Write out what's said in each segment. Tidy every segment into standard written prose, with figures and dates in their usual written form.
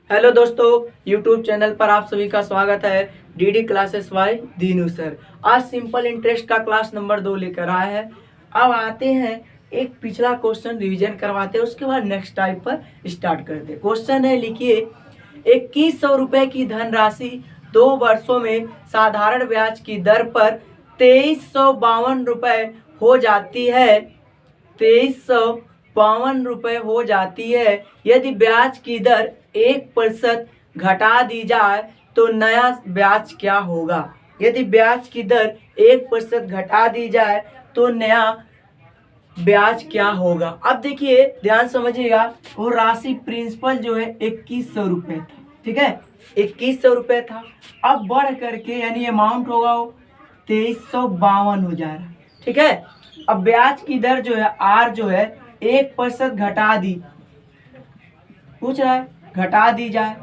Hello दोस्तों, YouTube channel पर आप सभी का स्वागत है। DD classes bye Dinu sir. आज सिंपल इंटरेस्ट का क्लास नंबर 2 लेकर आए हैं। अब आते हैं एक पिछला क्वेश्चन रिवीजन करवाते हैं, उसके बाद नेक्स्ट टाइप पर स्टार्ट करते हैं। क्वेश्चन है, लिखिए 2100 रुपये की धनराशि 2 वर्षों में साधारण ब्याज की दर पर 2352 रुपये हो जाती है। 2352 रुपये हो जाती है। यदि ब्याज की दर 1% घटा दी जाए तो नया ब्याज क्या होगा। यदि ब्याज की दर 1% घटा दी जाए तो नया ब्याज क्या होगा। अब देखिए ध्यान समझिएगा, वो राशि प्रिंसिपल जो है 2100 रुपये था, ठीक है, 2100 रुपये था। अब बढ़ करके यानी अमाउंट होगा वो 2352 हो जा रहा है, ठीक है। अब ब्याज की दर जो है आर जो है 1% घटा दी, पूछ रहा है घटा दी जाए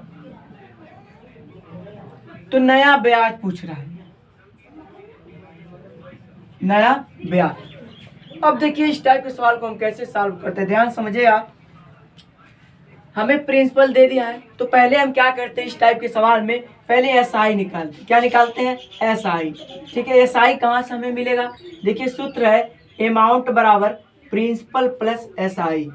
तो नया ब्याज पूछ रहा है, नया ब्याज। अब देखिए इस टाइप के सवाल को हम कैसे सॉल्व करते हैं, ध्यान समझिएगा। हमें प्रिंसिपल दे दिया है तो पहले हम क्या करते हैं, इस टाइप के सवाल में पहले एसआई निकालते हैं। क्या निकालते हैं? एसआई, ठीक है। एसआई कहाँ से हमें मिलेगा? देखिए सूत्र है अमाउंट बराबर प्रिंसिपल प्लस एसआई,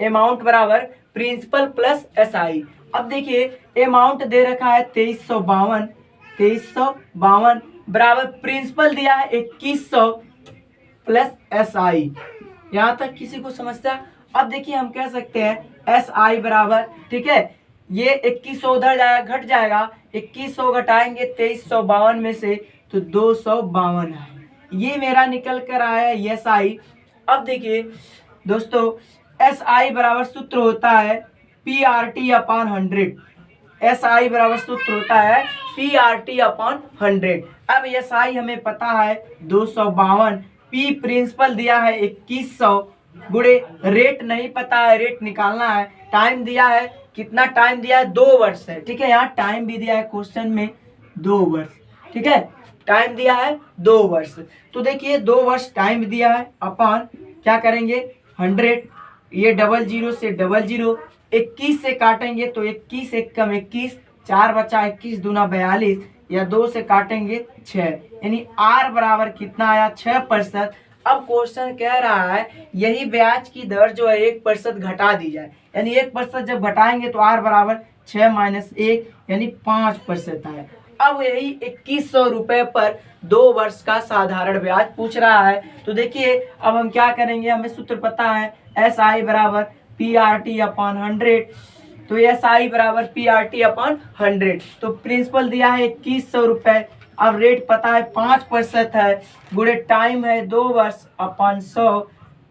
अमाउंट बराबर प्रिंसिपल प्लस एसआई। अब देखिए अमाउंट दे रखा है 2352 बराबर प्रिंसिपल दिया है 2100 प्लस एसआई। यहाँ तक किसी को समस्या? अब देखिए हम कह सकते हैं एस आई बराबर, ठीक है, ये 2100 उधर जाएगा, घट जाएगा, 2100 घटाएंगे 2352 में से तो 252 है। ये मेरा निकल कर आया है एस आई। अब देखिए दोस्तों एस आई बराबर सूत्र होता है P R T upon 100। S I बराबर सूत्र होता है पी आर टी अपॉन 100। अब एस आई हमें पता है 252, पी प्रिंसिपल दिया है 2100 गुड़े रेट नहीं पता है, रेट निकालना है। टाइम दिया है, कितना टाइम दिया है? 2 वर्ष है, ठीक है। यहाँ टाइम भी दिया है क्वेश्चन में 2 वर्ष, ठीक है, टाइम दिया है 2 वर्ष। तो देखिए 2 वर्ष टाइम दिया है अपॉन क्या करेंगे 100, ये 00 से 00, 21 से काटेंगे तो 21 एक कम 21, 4 बचा 21 दूना 42, या 2 से काटेंगे 6, यानी आर बराबर कितना आया 6%। अब क्वेश्चन कह रहा है यही ब्याज की दर जो है 1% घटा दी जाए, यानी 1% जब घटाएंगे तो आर बराबर 6 माइनस 1 यानी 5% आए। अब यही 2100 रुपये पर 2 वर्ष का साधारण ब्याज पूछ रहा है। तो देखिए अब हम क्या करेंगे, हमें सूत्र पता है एस आई बराबर पी आर टी अपॉन 100। तो एस आई बराबर पी आर टी अपॉन 100। तो प्रिंसिपल दिया है 2100 रुपये, अब रेट पता है 5% है, गुड़े टाइम है 2 वर्ष अपॉन 100,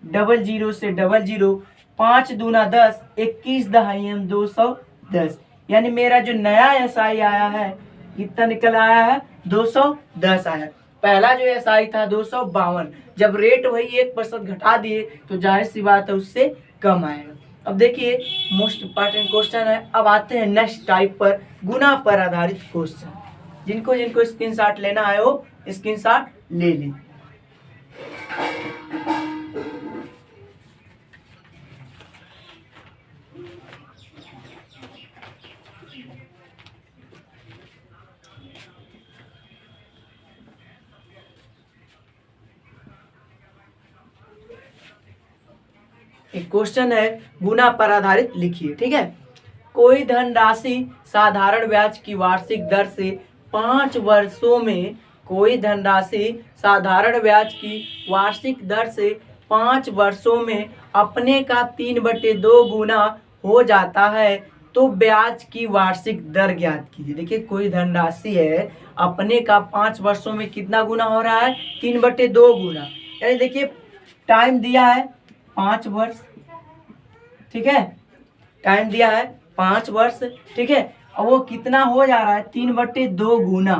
00 से 00, 5 दूना 10, 21 दहाई 210, यानी मेरा जो नया एसआई आया है कितना निकल आया है 210 आया। पहला जो एसआई था 252, जब रेट वही 1% घटा दिए तो जाहिर सी बात है उससे कम आएगा। अब देखिए मोस्ट इंपॉर्टेंट क्वेश्चन है। अब आते हैं नेक्स्ट टाइप पर, गुना पर आधारित क्वेश्चन। जिनको जिनको स्क्रीनशॉट लेना है वो स्क्रीनशॉट ले लें। एक क्वेश्चन है गुना पर आधारित, लिखिए, ठीक है। कोई धनराशि साधारण ब्याज की वार्षिक दर से 5 वर्षों में, कोई धनराशि साधारण ब्याज की वार्षिक दर से 5 वर्षों में अपने का 3/2 गुना हो जाता है तो ब्याज की वार्षिक दर ज्ञात कीजिए। देखिए कोई धनराशि है, अपने का 5 वर्षों में कितना गुना हो रहा है 3/2 गुना, यानी देखिए टाइम दिया है 5 वर्ष, ठीक है, टाइम दिया है 5 वर्ष, ठीक है। और वो कितना हो जा रहा है 3/2 गुना,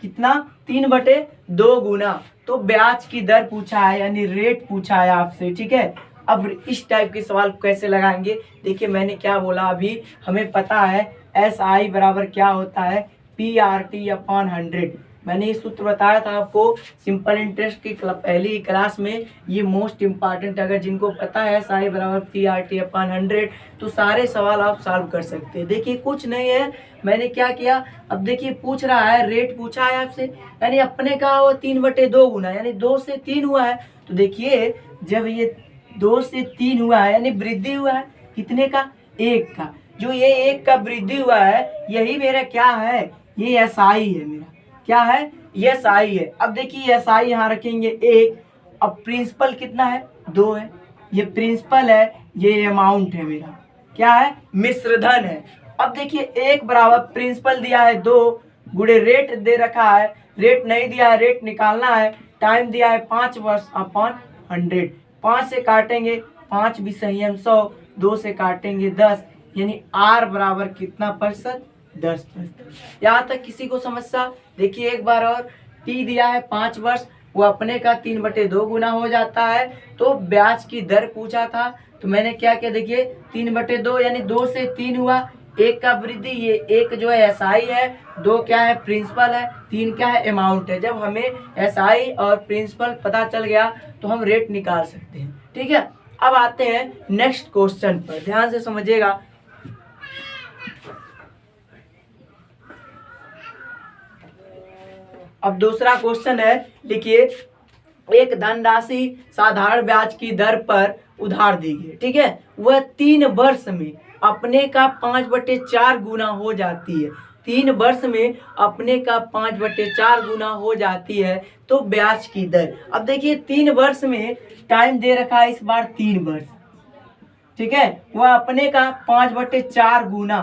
कितना 3/2 गुना। तो ब्याज की दर पूछा है यानी रेट पूछा है आपसे, ठीक है। अब इस टाइप के सवाल कैसे लगाएंगे, देखिए मैंने क्या बोला अभी, हमें पता है एस आई बराबर क्या होता है पी आर टी अपॉन 100, मैंने ये सूत्र बताया था आपको सिंपल इंटरेस्ट की पहली क्लास में। ये मोस्ट इंपॉर्टेंट, अगर जिनको पता है SI बराबर PRT/100 तो सारे सवाल आप सॉल्व कर सकते हैं। देखिए कुछ नहीं है, मैंने क्या किया, अब देखिए पूछ रहा है रेट पूछा है आपसे, यानी अपने का वो 3/2 गुना, यानी 2 से 3 हुआ है। तो देखिए जब ये 2 से 3 हुआ है यानी वृद्धि हुआ है कितने का, 1 का। जो ये 1 का वृद्धि हुआ है यही मेरा क्या है, ये SI है मेरा, क्या है, ये SI है। अब देखिए SI यहाँ रखेंगे 1, अब प्रिंसिपल कितना है, 2 है, ये प्रिंसिपल है, ये अमाउंट है मेरा, क्या है, मिश्र धन है। अब देखिए 1 बराबर प्रिंसिपल दिया है 2 गुणे रेट दे रखा है, रेट नहीं दिया है, रेट निकालना है, टाइम दिया है 5 वर्ष अपॉन 100, 5 से काटेंगे 5 भी सही हम 100, 2 से काटेंगे 10, यानी R बराबर कितना प्रतिशत, 10%। यहाँ तक किसी को समस्या। देखिए एक बार और, T दिया है 5 वर्ष, वो अपने का 3/2 गुना हो जाता है। तो ब्याज की दर पूछा था, तो मैंने क्या किया, देखिए 3/2 यानी 2 से 3 हुआ, 1 का वृद्धि, ये 1 जो है SI है, 2 क्या है प्रिंसिपल है, 3 क्या है अमाउंट है। जब हमें SI और प्रिंसिपल पता चल गया तो हम रेट निकाल सकते हैं, ठीक है। अब आते हैं नेक्स्ट क्वेश्चन पर, ध्यान से समझिएगा। अब दूसरा क्वेश्चन है, लिखिए एक धनराशि साधारण ब्याज की दर पर उधार दी गई, ठीक है, वह 3 वर्ष में अपने का 5/4 गुना हो जाती है। 3 वर्ष में अपने का 5/4 गुना हो जाती है तो ब्याज की दर। अब देखिए 3 वर्ष में टाइम दे रखा है इस बार 3 वर्ष, ठीक है, वह अपने का 5/4 गुना,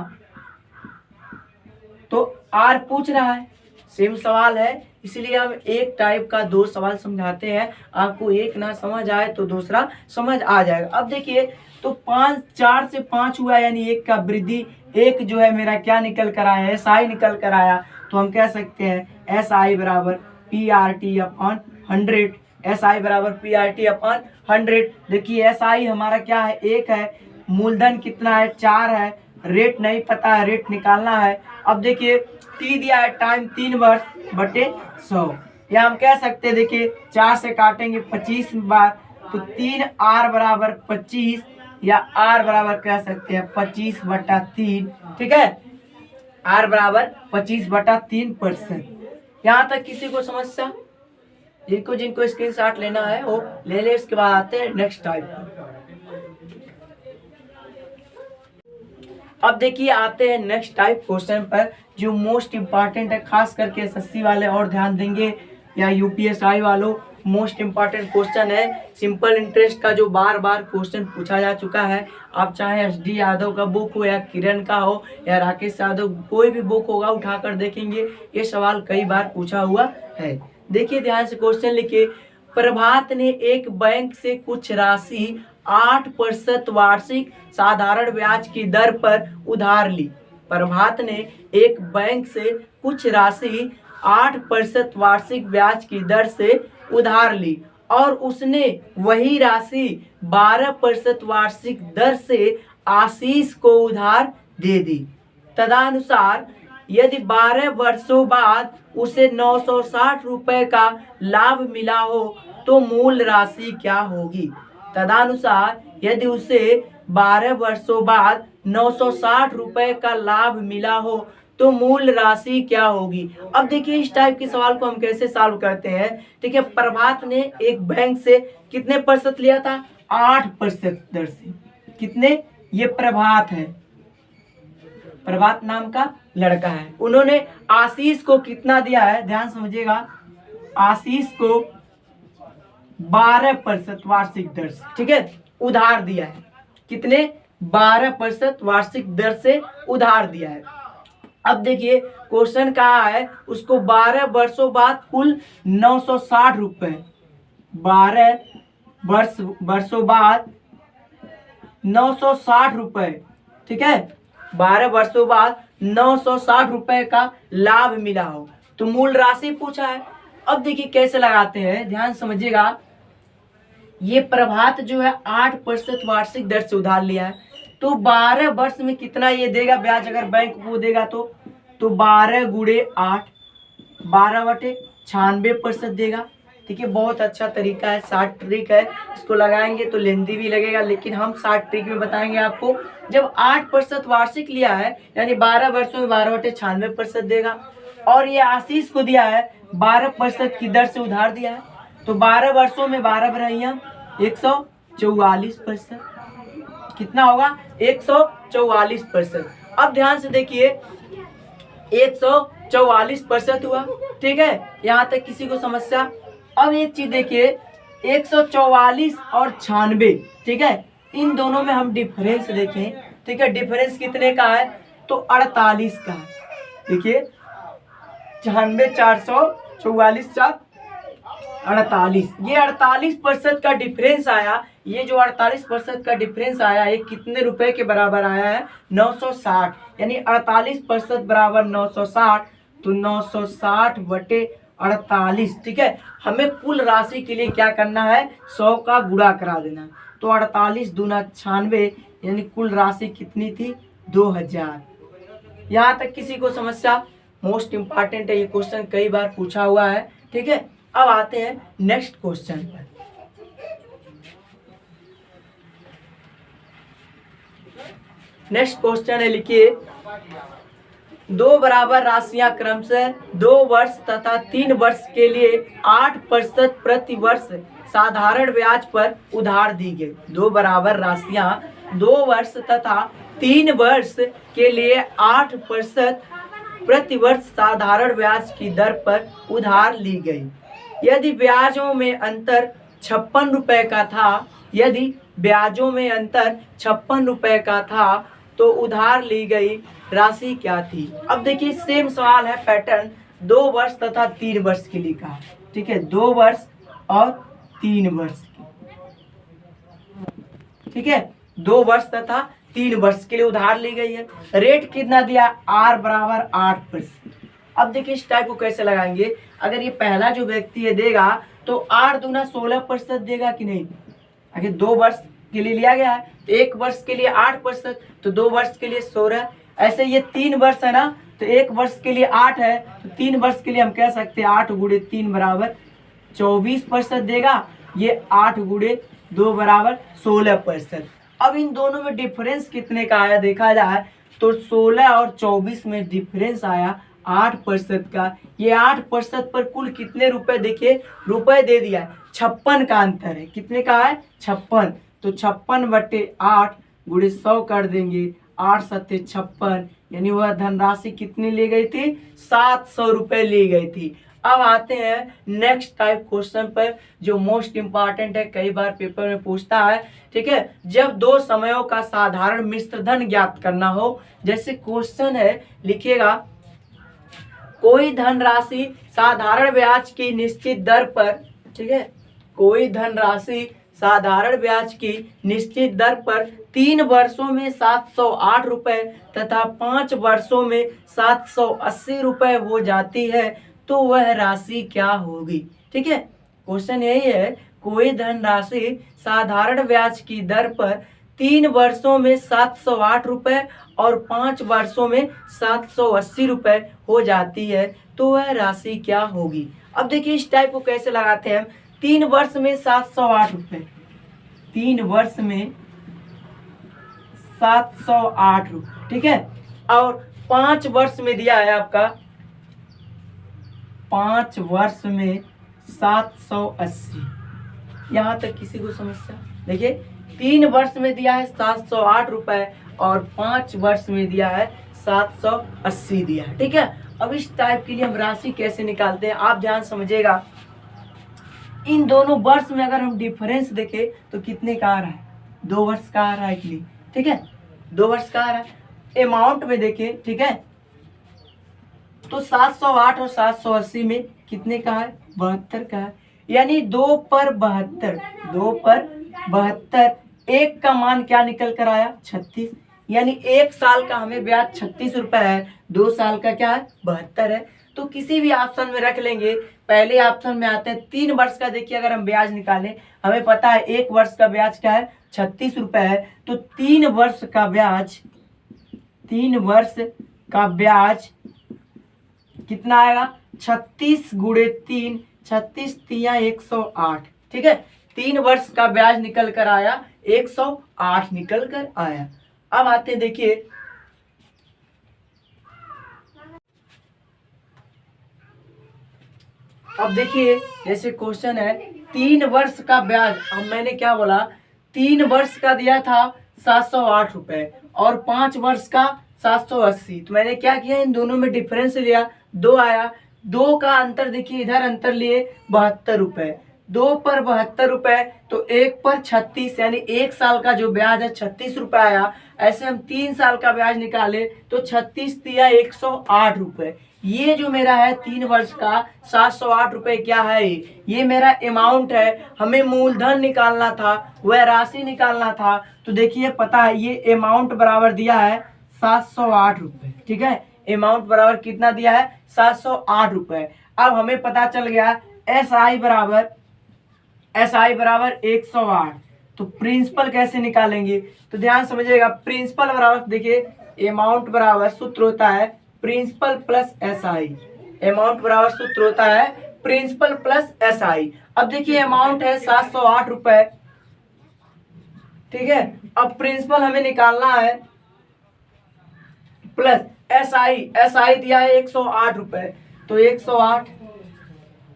तो R पूछ रहा है, सेम सवाल है, इसलिए हम एक टाइप का 2 सवाल समझाते हैं, आपको एक ना समझ आए तो दूसरा समझ आ जाएगा। अब देखिए तो 4 से 5 हुआ यानी 1 का वृद्धि, 1 जो है मेरा क्या निकल कर आया, SI निकल कर आया, तो हम कह सकते हैं SI बराबर PRT/100, SI बराबर PRT/100। देखिए SI हमारा क्या है, 1 है, मूलधन कितना है, 4 है, रेट नहीं पता है, रेट निकालना है। अब देखिए T दिया है टाइम 3 वर्ष बटे 100, या हम कह सकते हैं, देखिए 4 से काटेंगे 25 बार, तो 3R बराबर 25, या R बराबर कह सकते हैं 25/3, ठीक है, R बराबर 25/3%। यहाँ तक किसी को समस्या, जिनको स्क्रीनशॉट लेना है वो ले ले। इसके बाद आते हैं नेक्स्ट टाइप। अब देखिए आते हैं नेक्स्ट टाइप क्वेश्चन पर, जो मोस्ट इंपॉर्टेंट है, खास करके SSC वाले और ध्यान देंगे, या UPSI वालों, मोस्ट इंपॉर्टेंट क्वेश्चन है। सिंपल इंटरेस्ट का जो बार बार क्वेश्चन पूछा जा चुका है, आप चाहे SD यादव का बुक हो, या किरण का हो, या राकेश यादव, कोई भी बुक होगा उठाकर देखेंगे, ये सवाल कई बार पूछा हुआ है। देखिए ध्यान से क्वेश्चन लिखिए, प्रभात ने एक बैंक से कुछ राशि 8% वार्षिक साधारण ब्याज की दर पर उधार ली। प्रभात ने एक बैंक से कुछ राशि 8% वार्षिक ब्याज की दर से उधार ली और उसने वही राशि 12% वार्षिक दर से आशीष को उधार दे दी। तदनुसार यदि 12 वर्षों बाद उसे 960 रुपए का लाभ मिला हो तो मूल राशि क्या होगी। तदनुसार यदि उसे 12 वर्षों बाद 960 रुपए का लाभ मिला हो तो मूल राशि क्या होगी। अब देखिए इस टाइप के सवाल को हम कैसे सॉल्व करते हैं। ठीक है, प्रभात ने एक बैंक से कितने प्रतिशत लिया था, 8% दर से। कितने, ये प्रभात है, प्रभात नाम का लड़का है, उन्होंने आशीष को कितना दिया है, ध्यान समझिएगा, आशीष को 12% वार्षिक दर से, ठीक है, उधार दिया है। कितने, 12% वार्षिक दर से उधार दिया है। अब देखिए क्वेश्चन कहा है उसको 12 वर्षों बाद कुल 960 रुपए, 12 वर्षों बाद 960 रुपए, ठीक है, 12 वर्षों बाद 960 रुपए का लाभ मिला हो तो मूल राशि पूछा है। अब देखिए कैसे लगाते हैं, ध्यान समझिएगा। ये प्रभात जो है 8% वार्षिक दर से उधार लिया है तो 12 वर्ष में कितना ये देगा ब्याज, अगर बैंक को देगा तो 12 गुणे 8, 12/96% देगा। ठीक है, बहुत अच्छा तरीका है, शॉर्ट ट्रिक है, इसको लगाएंगे तो लेंदी भी लगेगा, लेकिन हम शॉर्ट ट्रिक में बताएंगे आपको। जब 8% वार्षिक लिया है यानी 12 वर्षों में 12/96% देगा। और ये आशीष को दिया है 12% की दर से उधार दिया है, तो 12 वर्षों में 12 बढ़ाइया 144%। कितना होगा? 144%। अब ध्यान से देखिए 144% हुआ। ठीक है, यहाँ तक किसी को समस्या? अब एक चीज देखिए 144 और 96, ठीक है, इन दोनों में हम डिफरेंस देखें। ठीक है, डिफरेंस कितने का है? तो 48 का है। देखिए 96 444 4 48, ये 48% का डिफरेंस आया। ये जो 48% का डिफरेंस आया ये कितने रुपए के बराबर आया है? 960, यानी 48% बराबर 960, तो 960/48। ठीक है, हमें कुल राशि के लिए क्या करना है? 100 का गुणा करा देना। तो 48 दूना 96, यानी कुल राशि कितनी थी? 2000। यहाँ तक किसी को समस्या? मोस्ट इंपॉर्टेंट है ये क्वेश्चन, कई बार पूछा हुआ है। ठीक है, अब आते हैं नेक्स्ट क्वेश्चन पर। नेक्स्ट क्वेश्चन है, लिखिए 2 बराबर राशियां क्रमशः 2 वर्ष तथा 3 वर्ष के लिए 8% प्रति वर्ष साधारण ब्याज पर उधार दी गई। 2 बराबर राशियां 2 वर्ष तथा 3 वर्ष के लिए 8% प्रति वर्ष साधारण ब्याज की दर पर उधार ली गई। यदि ब्याजों में अंतर 56 रुपए का था, यदि ब्याजों में अंतर 56 रुपए का था तो उधार ली गई राशि क्या थी? अब देखिए सेम सवाल है, पैटर्न 2 वर्ष तथा 3 वर्ष के लिए कहा। ठीक है, 2 वर्ष और 3 वर्ष की। ठीक है, 2 वर्ष तथा 3 वर्ष के लिए उधार ली गई है। रेट कितना दिया? R बराबर 8%। अब देखिए इस टाइप को कैसे लगाएंगे? अगर ये पहला जो व्यक्ति है देगा तो 8 दूना 16% देगा कि नहीं? अगर 2 वर्ष के लिए लिया गया है तो 1 वर्ष के लिए 8%, तो 2 वर्ष के लिए 16। ऐसे ये 3 वर्ष है ना, तो 1 वर्ष के लिए 8 है, तो 3 वर्ष के लिए हम कह सकते हैं 8 गुणे 3 बराबर 24% देगा। ये 8 गुणे 2 बराबर 16%। अब इन दोनों में डिफरेंस कितने का आया देखा जाए तो 16 और 24 में डिफरेंस आया 8% का। ये 8% पर कुल कितने रुपए? देखिए रुपए दे दिया है, 56 का अंतर है। कितने का है? 56। तो 56/8 गुणे 100 कर देंगे, 8 सत्ते 56, यानी वह धनराशि कितनी ली गई थी? 700 रुपए ली गई थी। अब आते हैं नेक्स्ट टाइप क्वेश्चन पर जो मोस्ट इंपॉर्टेंट है, कई बार पेपर में पूछता है। ठीक है, जब 2 समयों का साधारण मिश्र धन ज्ञात करना हो, जैसे क्वेश्चन है, लिखिएगा कोई धनराशि साधारण ब्याज की निश्चित दर पर, ठीक है, कोई धनराशि साधारण ब्याज की निश्चित दर पर 3 वर्षों में 708 रुपए तथा 5 वर्षों में 780 रुपए हो जाती है, तो वह राशि क्या होगी? ठीक है, क्वेश्चन यही है, कोई धनराशि साधारण ब्याज की दर पर 3 वर्षों में 708 रुपए और 5 वर्षों में 780 रुपए हो जाती है, तो वह राशि क्या होगी? अब देखिए इस टाइप को कैसे लगाते हैं हम। 3 वर्ष में 708 रुपए, 3 वर्ष में 708 रुपए, ठीक है, और 5 वर्ष में दिया है आपका, 5 वर्ष में 780। यहाँ तक किसी को समस्या? देखिए 3 वर्ष में दिया है 708 रुपए और 5 वर्ष में दिया है 780 दिया है। ठीक है, अब इस टाइप के लिए हम राशि कैसे निकालते हैं आप ध्यान समझिएगा। इन दोनों वर्ष में अगर हम डिफरेंस देखें तो कितने का आ रहा है? 2 वर्ष का आ रहा है कि नहीं? ठीक है, 2 वर्ष का आ रहा है। अमाउंट में देखें, ठीक है, तो 708 और 780 में कितने का है? 72 का है, यानी 2 पर 72, 2 पर 72। 1 का मान क्या निकल कर आया? 36, यानी 1 साल का हमें ब्याज 36 रुपए है, 2 साल का क्या है? 72 है। तो किसी भी ऑप्शन में रख लेंगे। पहले ऑप्शन में आते हैं 3 वर्ष का। देखिए अगर हम ब्याज निकालें, हमें पता है 1 वर्ष का ब्याज क्या है? 36 रुपए है, तो 3 वर्ष का ब्याज, 3 वर्ष का ब्याज कितना आएगा? 36 गुणे 3, 36 तिया 108, ठीक है। 3 वर्ष का ब्याज निकल कर आया 108 निकल कर आया। अब आते देखिए अब देखिए जैसे क्वेश्चन है 3 वर्ष का ब्याज। अब मैंने क्या बोला, 3 वर्ष का दिया था 708 रुपए और 5 वर्ष का 780। तो मैंने क्या किया, इन दोनों में डिफरेंस लिया, 2 आया, 2 का अंतर देखिए, इधर अंतर लिए 72 रुपए, 2 पर 72 रुपए तो 1 पर 36, यानी 1 साल का जो ब्याज है 36 रुपए आया। ऐसे हम 3 साल का ब्याज निकाले तो 36 दिया 108 रुपए। ये जो मेरा है 3 वर्ष का 708 रुपए क्या है, ये मेरा अमाउंट है। हमें मूलधन निकालना था, वह राशि निकालना था। तो देखिए पता है ये अमाउंट बराबर दिया है 708 रुपए, ठीक है। अमाउंट बराबर कितना दिया है, 708 रुपए। अब हमें पता चल गया एस आई बराबर 108। तो प्रिंसिपल कैसे निकालेंगे, तो ध्यान समझिएगा। प्रिंसिपल बराबर देखिए अमाउंट बराबर सूत्र होता है principal plus S I. Amount बराबर सूत्र होता है प्रिंसिपल प्लस एस आई। अब देखिए अमाउंट है 708 रुपए, ठीक है। अब प्रिंसिपल हमें निकालना है प्लस एस आई दिया है 108 रुपए, तो 108।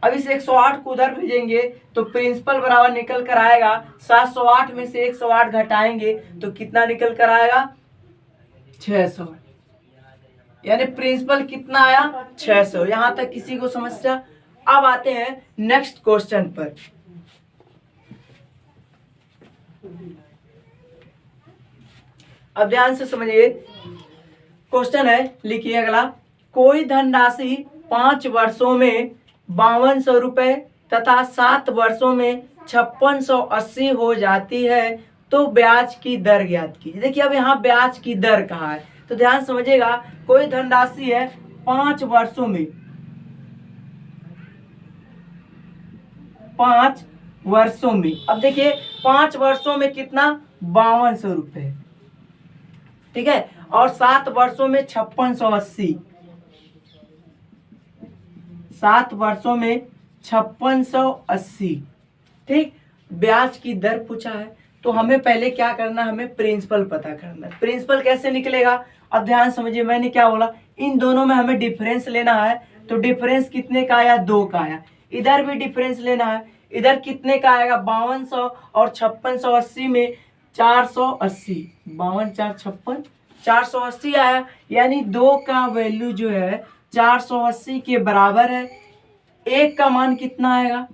अब इस 108 को उधर भेजेंगे तो प्रिंसिपल बराबर निकल कर आएगा 708 में से 108 घटाएंगे तो कितना निकल कर आएगा, 600। यानी प्रिंसिपल कितना आया, 600। यहां तक किसी को समस्या। अब आते हैं नेक्स्ट क्वेश्चन पर। अब ध्यान से समझिए, क्वेश्चन है, लिखिए अगला। कोई धनराशि 5 वर्षों में 5200 रुपए तथा 7 वर्षों में 5680 हो जाती है, तो ब्याज की दर ज्ञात कीजिए। देखिए अब यहाँ ब्याज की दर कहा है, तो ध्यान समझिएगा। कोई धनराशि है 5 वर्षों में, 5 वर्षों में। अब देखिए 5 वर्षों में कितना, 5200 रुपए, ठीक है। और 7 वर्षों में 5680, 7 वर्षों में 5680, ठीक। ब्याज की दर पूछा है तो हमें पहले क्या करना, हमें प्रिंसिपल पता करना है। प्रिंसिपल कैसे निकलेगा, अब ध्यान समझिए, मैंने क्या बोला, इन दोनों में हमें डिफरेंस लेना है। तो डिफरेंस कितने का आया, 2 का आया। इधर भी डिफरेंस लेना है, इधर कितने का आएगा, 5200 और 5680 में 480, 52 4 56, 480 आया। यानी 2 का वैल्यू जो है 480 के बराबर है। 1 का मान कितना आएगा,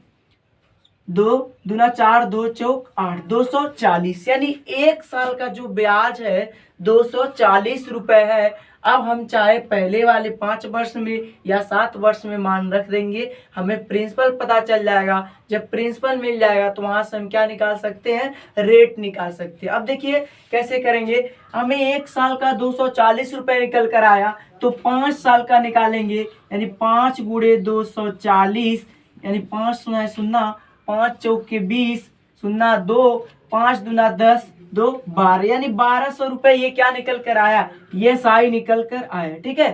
2 दूना 4, 2 चौक 8, 240। यानी 1 साल का जो ब्याज है 240 रुपए है। अब हम चाहे पहले वाले 5 वर्ष में या 7 वर्ष में मान रख देंगे, हमें प्रिंसिपल पता चल जाएगा। जब प्रिंसिपल मिल जाएगा तो वहां से हम क्या निकाल सकते हैं, रेट निकाल सकते हैं। अब देखिए कैसे करेंगे, हमें 1 साल का 240 रुपए निकल कर आया, तो 5 साल का निकालेंगे, यानी 5 गुणे 240, यानी 5 शून्य शून्य, 5 चौक के 20, शून्य 2, 5 दूना 10, 2 12, यानी 1200 रुपए ये क्या निकल कर आया, ये साई निकल कर आया, ठीक है।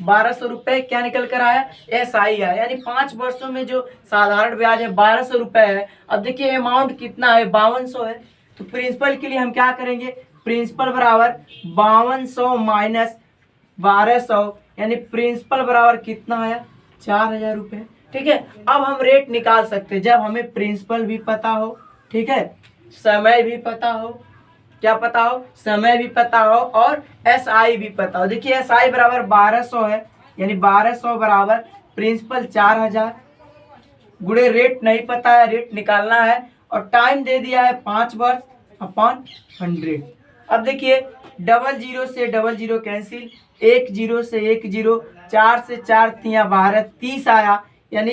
1200 रुपए क्या निकल कर आया, एस आई आया। यानी 5 वर्षों में जो साधारण ब्याज है 1200 रुपए है। अब देखिए अमाउंट कितना है, 5200 है। तो प्रिंसिपल के लिए हम क्या करेंगे, प्रिंसिपल बराबर 5200 माइनस 1200, यानी प्रिंसिपल बराबर कितना आया, 4000 रुपए, ठीक है। अब हम रेट निकाल सकते हैं जब हमें प्रिंसिपल भी पता हो, ठीक है, समय भी पता हो, क्या पता हो, समय भी पता हो और एस आई भी पता हो। देखिए एस आई बराबर 1200 है, यानी 1200 बराबर प्रिंसिपल 4000 गुणे रेट नहीं पता है, रेट निकालना है, और टाइम दे दिया है 5 वर्ष अपॉन 100। अब देखिए 00 से 00 कैंसिल, 10 से 10, 4 से 4 तिया 12, 30 आया। यानी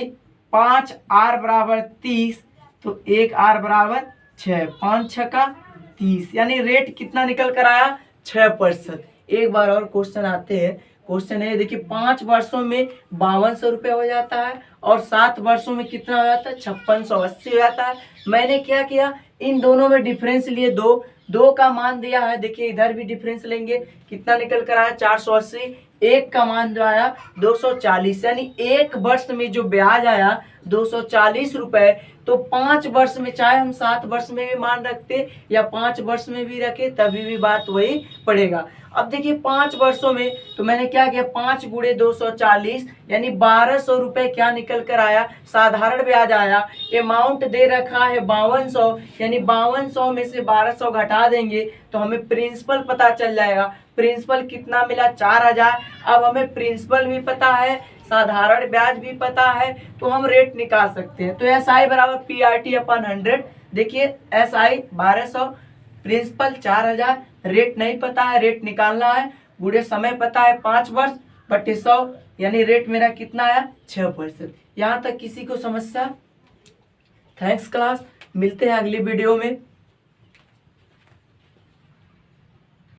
5 आर बराबर 30, तो 1 आर बराबर 6, 5 छक्का 30, यानी रेट कितना निकल कर आया, 6%। एक बार और क्वेश्चन आते हैं। क्वेश्चन है देखिए 5 वर्षों में 5200 रुपये हो जाता है और 7 वर्षों में कितना हो जाता है, 5680 हो जाता है। मैंने क्या किया, इन दोनों में डिफरेंस लिए 2 का मान दिया है। देखिए इधर भी डिफरेंस लेंगे, कितना निकल कर आया, 480। एक का मान जो आया 240, यानी एक वर्ष में जो ब्याज आया 240 रुपए। तो 5 वर्ष में, चाहे हम 7 वर्ष में भी मान रखते या 5 वर्ष में भी रखे तभी भी बात वही पड़ेगा। अब देखिए 5 वर्षों में तो मैंने क्या किया, 5 गुणे 240 यानी 1200 रुपए क्या निकल कर आया, साधारण ब्याज आया। अमाउंट दे रखा है 5200, यानी 5200 में से 1200 घटा देंगे तो हमें प्रिंसिपल पता चल जाएगा। प्रिंसिपल कितना मिला, 4000। अब हमें प्रिंसिपल भी पता है, साधारण ब्याज भी पता है, तो हम रेट निकाल सकते हैं। तो SI बराबर PRT अपन 100। देखिए SI 1200, प्रिंसिपल 4000, रेट नहीं पता है, रेट निकालना है। बूढ़े समय पता है 5 वर्ष बटे 100, यानी रेट मेरा कितना आया 6%। यहाँ तक किसी को समस्या? थैंक्स क्लास, मिलते हैं अगली वीडियो में।